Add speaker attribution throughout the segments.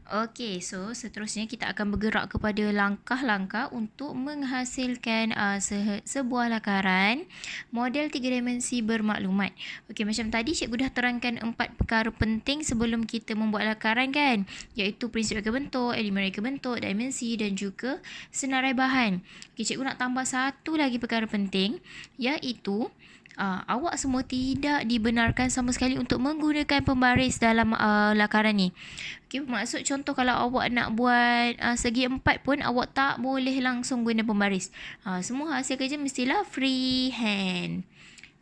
Speaker 1: Okey, so seterusnya kita akan bergerak kepada langkah-langkah untuk menghasilkan sebuah lakaran model tiga dimensi bermaklumat. Okey, macam tadi cikgu dah terangkan 4 perkara penting sebelum kita membuat lakaran kan, iaitu prinsip reka bentuk, elemen reka bentuk, dimensi dan juga senarai bahan. Okey, cikgu nak tambah satu lagi perkara penting, iaitu awak semua tidak dibenarkan sama sekali untuk menggunakan pembaris dalam lakaran ni. Okay, maksud contoh kalau awak nak buat segi empat pun awak tak boleh langsung guna pembaris. Semua hasil kerja mestilah freehand.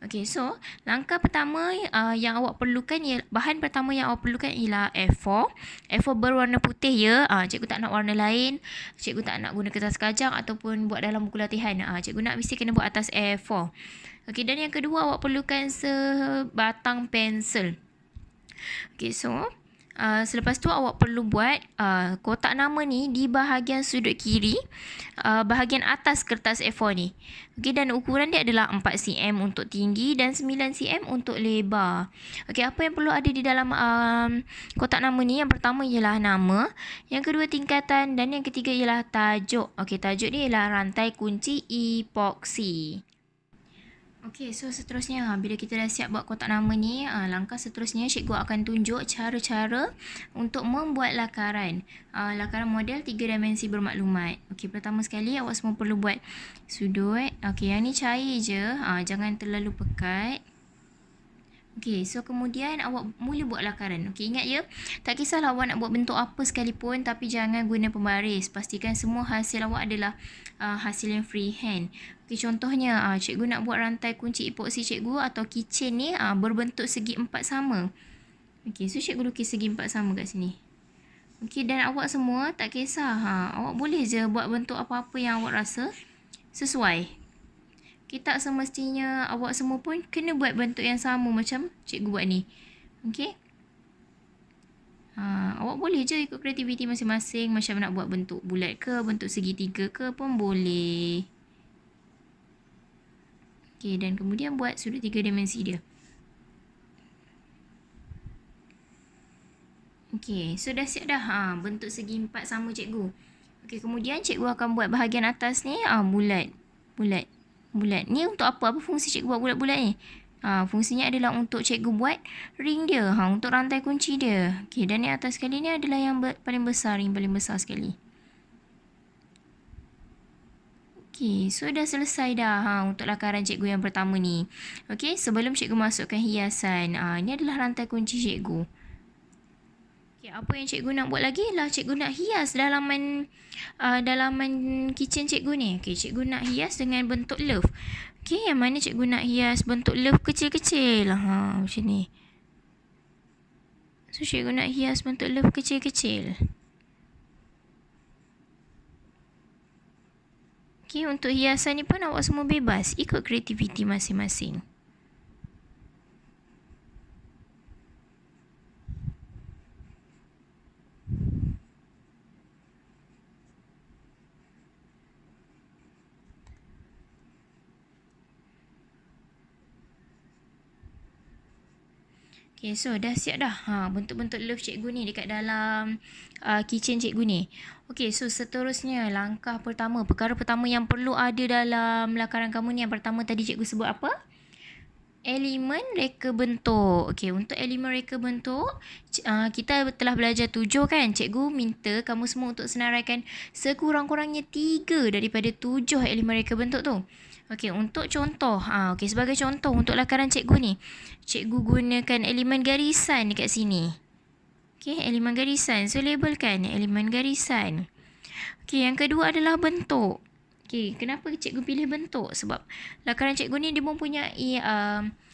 Speaker 1: Okay, so langkah pertama yang awak perlukan ialah, bahan pertama yang awak perlukan ialah A4. A4 berwarna putih ya. Cikgu tak nak warna lain. Cikgu tak nak guna kertas kajang ataupun buat dalam buku latihan. Cikgu nak mesti kena buat atas A4. Okay, dan yang kedua awak perlukan sebatang pensel. Okay, so selepas tu awak perlu buat kotak nama ni di bahagian sudut kiri, bahagian atas kertas A4 ni. Okey, dan ukuran dia adalah 4 cm untuk tinggi dan 9 cm untuk lebar. Okey, apa yang perlu ada di dalam kotak nama ni? Yang pertama ialah nama, yang kedua tingkatan dan yang ketiga ialah tajuk. Okey, tajuk ni ialah rantai kunci epoksi. Okey, so seterusnya bila kita dah siap buat kotak nama ni, langkah seterusnya cikgu akan tunjuk cara-cara untuk membuat lakaran. Lakaran model 3 dimensi bermaklumat. Okey, pertama sekali awak semua perlu buat sudut. Okey, yang ni cair je, jangan terlalu pekat. Okey, so kemudian awak mula buat lakaran. Okey, ingat ya, tak kisahlah awak nak buat bentuk apa sekalipun, tapi jangan guna pembaris. Pastikan semua hasil awak adalah hasil yang freehand. Okey, contohnya cikgu nak buat rantai kunci epoksi cikgu atau keychain ni berbentuk segi empat sama. Okey, so cikgu lukis segi empat sama kat sini. Okey, dan awak semua tak kisah. Awak boleh je buat bentuk apa-apa yang awak rasa sesuai. Kita semestinya awak semua pun kena buat bentuk yang sama macam cikgu buat ni. Okey? Awak boleh je ikut kreativiti masing-masing, macam nak buat bentuk bulat ke, bentuk segitiga ke pun boleh. Okey, dan kemudian buat sudut 3 dimensi dia. Okey, so dah siap dah bentuk segi 4 sama cikgu. Okey, kemudian cikgu akan buat bahagian atas ni bulat. Bulat. Ni untuk apa? Apa fungsi cikgu buat bulat-bulat ni? Fungsinya adalah untuk cikgu buat ring dia. Untuk rantai kunci dia. Okey, dan yang atas sekali ni adalah yang paling besar. Ring paling besar sekali. Okey, so dah selesai dah untuk lakaran cikgu yang pertama ni. Okey, sebelum cikgu masukkan hiasan. Ini adalah rantai kunci cikgu. Okay, apa yang cikgu nak buat lagi lah, cikgu nak hias dalaman kitchen cikgu ni. Okay, cikgu nak hias dengan bentuk love. Okay, yang mana cikgu nak hias bentuk love kecil-kecil. Macam ni. So, cikgu nak hias bentuk love kecil-kecil. Okay, untuk hiasan ni pun awak semua bebas. Ikut kreativiti masing-masing. Okay, so dah siap dah bentuk-bentuk love cikgu ni dekat dalam kitchen cikgu ni. Okay, so seterusnya langkah pertama, perkara pertama yang perlu ada dalam lakaran kamu ni, yang pertama tadi cikgu sebut apa? Elemen reka bentuk. Okay, untuk elemen reka bentuk, kita telah belajar 7 kan? Cikgu minta kamu semua untuk senaraikan sekurang-kurangnya 3 daripada 7 elemen reka bentuk tu. Okey, untuk contoh, sebagai contoh untuk lakaran cikgu ni, cikgu gunakan elemen garisan dekat sini. Okey, elemen garisan. So, labelkan elemen garisan. Okey, yang kedua adalah bentuk. Okey, kenapa cikgu pilih bentuk? Sebab lakaran cikgu ni dia mempunyai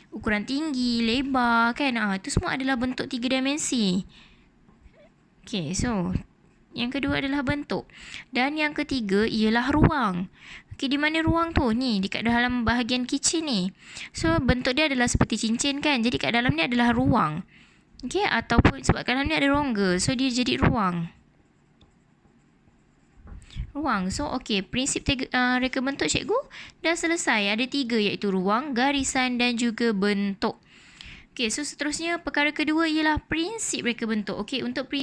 Speaker 1: ukuran tinggi, lebar kan. Itu semua adalah bentuk 3 dimensi. Okey, so yang kedua adalah bentuk. Dan yang ketiga ialah ruang. Okey, di mana ruang tu? Ni, dekat dalam bahagian kitchen ni. So, bentuk dia adalah seperti cincin kan. Jadi, kat dalam ni adalah ruang. Okey, ataupun sebab kat dalam ni ada rongga. So, dia jadi ruang. Ruang. So, okey. Prinsip reka bentuk cikgu dah selesai. Ada 3 iaitu ruang, garisan dan juga bentuk. Okey, so seterusnya perkara kedua ialah prinsip reka bentuk. Okey, untuk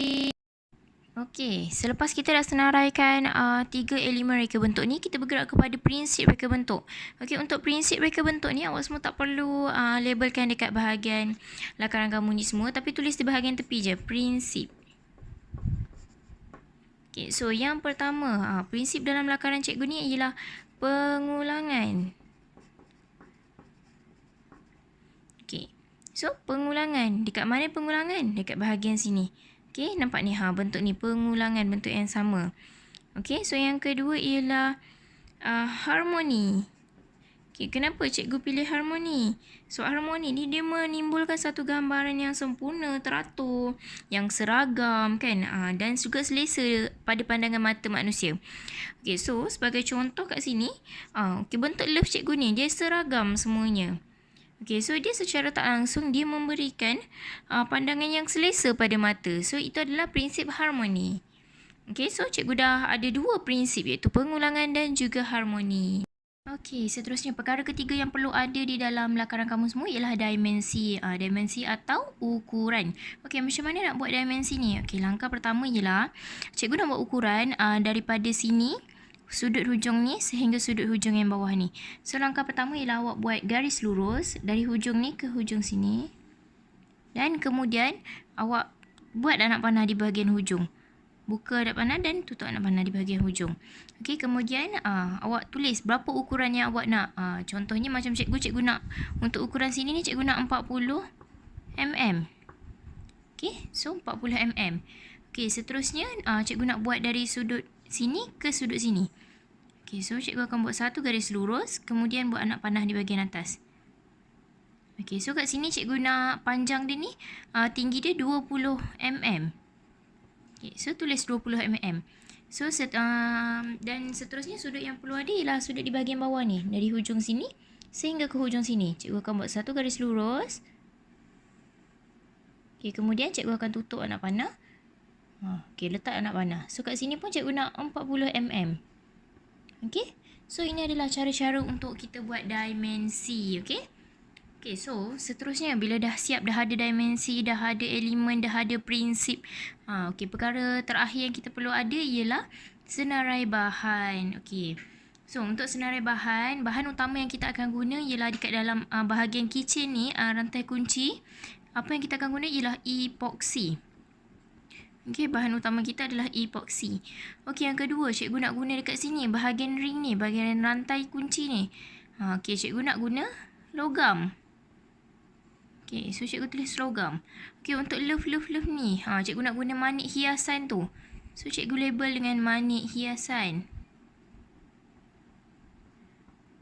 Speaker 1: Okey, selepas kita dah senaraikan 3 elemen reka bentuk ni, kita bergerak kepada prinsip reka bentuk. Okey, untuk prinsip reka bentuk ni awak semua tak perlu labelkan dekat bahagian lakaran kamu ni semua, tapi tulis di bahagian tepi je, prinsip. Okey, so yang pertama, prinsip dalam lakaran cikgu ni ialah pengulangan. Okey, so pengulangan. Dekat mana pengulangan? Dekat bahagian sini. Okey, nampak ni bentuk ni pengulangan, bentuk yang sama. Okey, so yang kedua ialah harmoni. Okey, kenapa cikgu pilih harmoni? So harmoni ni dia menimbulkan satu gambaran yang sempurna, teratur, yang seragam kan, dan juga selesa pada pandangan mata manusia. Okey, so sebagai contoh kat sini, okey, bentuk love cikgu ni dia seragam semuanya. Okey, so dia secara tak langsung dia memberikan pandangan yang selesa pada mata. So itu adalah prinsip harmoni. Okey, so cikgu dah ada dua prinsip iaitu pengulangan dan juga harmoni. Okey, seterusnya perkara ketiga yang perlu ada di dalam lakaran kamu semua ialah dimensi. Dimensi atau ukuran. Okey, macam mana nak buat dimensi ni? Okey, langkah pertama ialah cikgu nak buat ukuran daripada sini sudut hujung ni sehingga sudut hujung yang bawah ni. So langkah pertama ialah awak buat garis lurus dari hujung ni ke hujung sini. Dan kemudian awak buat anak panah di bahagian hujung. Buka anak panah dan tutup anak panah di bahagian hujung. Okey, kemudian awak tulis berapa ukuran yang awak nak. Contohnya macam cikgu nak untuk ukuran sini ni cikgu nak 40 mm. Okey, so 40 mm. Okey, seterusnya cikgu nak buat dari sudut sini ke sudut sini. Okey, so cikgu akan buat satu garis lurus, kemudian buat anak panah di bahagian atas. Okey, so kat sini cikgu nak panjang dia ni, tinggi dia 20 mm. Okey, so tulis 20 mm. So, dan seterusnya sudut yang perlu ada ialah sudut di bahagian bawah ni. Dari hujung sini sehingga ke hujung sini. Cikgu akan buat satu garis lurus. Okey, kemudian cikgu akan tutup anak panah. Okey, letak anak panah. So, kat sini pun cikgu nak 40 mm. Okey, so ini adalah cara-cara untuk kita buat dimensi. Okey. Okey, so seterusnya bila dah siap, dah ada dimensi, dah ada elemen, dah ada prinsip. Okey, perkara terakhir yang kita perlu ada ialah senarai bahan. Okey. So untuk senarai bahan, bahan utama yang kita akan guna ialah dekat dalam bahagian kitchen ni, rantai kunci. Apa yang kita akan guna ialah epoxy. Okey, bahan utama kita adalah epoxy. Okey, yang kedua, cikgu nak guna dekat sini, bahagian ring ni, bahagian rantai kunci ni. Okey, cikgu nak guna logam. Okey, so cikgu tulis logam. Okey, untuk love ni, cikgu nak guna manik hiasan tu. So cikgu label dengan manik hiasan.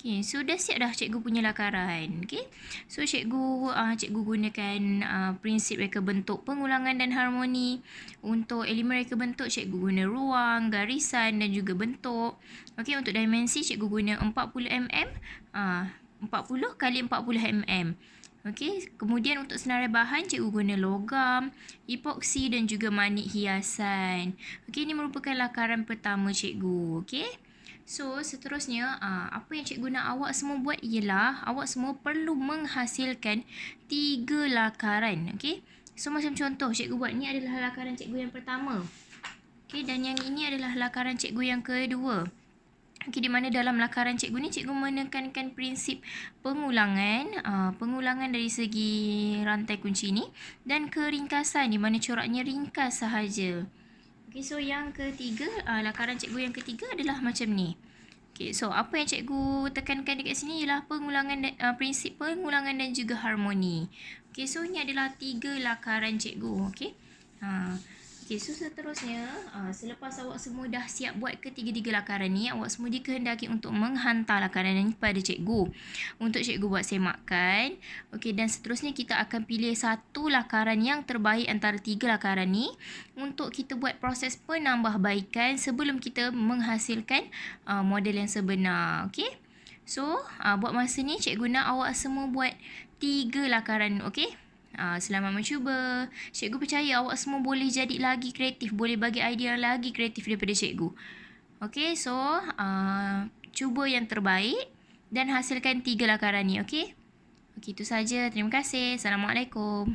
Speaker 1: Okey, so dah siap dah cikgu punya lakaran. Okey, so cikgu gunakan prinsip reka bentuk pengulangan dan harmoni. Untuk elemen reka bentuk cikgu guna ruang, garisan dan juga bentuk. Okey, untuk dimensi cikgu guna 40 mm, 40 kali 40 mm. Okey, kemudian untuk senarai bahan cikgu guna logam, epoxy dan juga manik hiasan. Okey, ini merupakan lakaran pertama cikgu. Okey. So, seterusnya apa yang cikgu nak awak semua buat ialah awak semua perlu menghasilkan 3 lakaran. Okey. So, macam contoh cikgu buat ni adalah lakaran cikgu yang pertama. Okey, dan yang ini adalah lakaran cikgu yang kedua. Okey, di mana dalam lakaran cikgu ni cikgu menekankan prinsip pengulangan, pengulangan dari segi rantai kunci ni dan keringkasan di mana coraknya ringkas sahaja. Okey, so yang ketiga, lakaran cikgu yang ketiga adalah macam ni. Okey, so apa yang cikgu tekankan dekat sini ialah pengulangan prinsip pengulangan dan juga harmoni. Okey, so ini adalah 3 lakaran cikgu. Okey. Okey, so seterusnya, selepas awak semua dah siap buat ketiga-tiga lakaran ni, awak semua dikehendaki untuk menghantar lakaran ini kepada cikgu. Untuk cikgu buat semakan. Okey, dan seterusnya kita akan pilih satu lakaran yang terbaik antara 3 lakaran ni untuk kita buat proses penambahbaikan sebelum kita menghasilkan model yang sebenar. Okey. So, buat masa ni cikgu nak awak semua buat 3 lakaran. Okey. Selamat mencuba. Cikgu percaya awak semua boleh jadi lagi kreatif, boleh bagi idea lagi kreatif daripada cikgu. Okey, so cuba yang terbaik dan hasilkan 3 lakaran ni, okey? Okey, itu saja. Terima kasih. Assalamualaikum.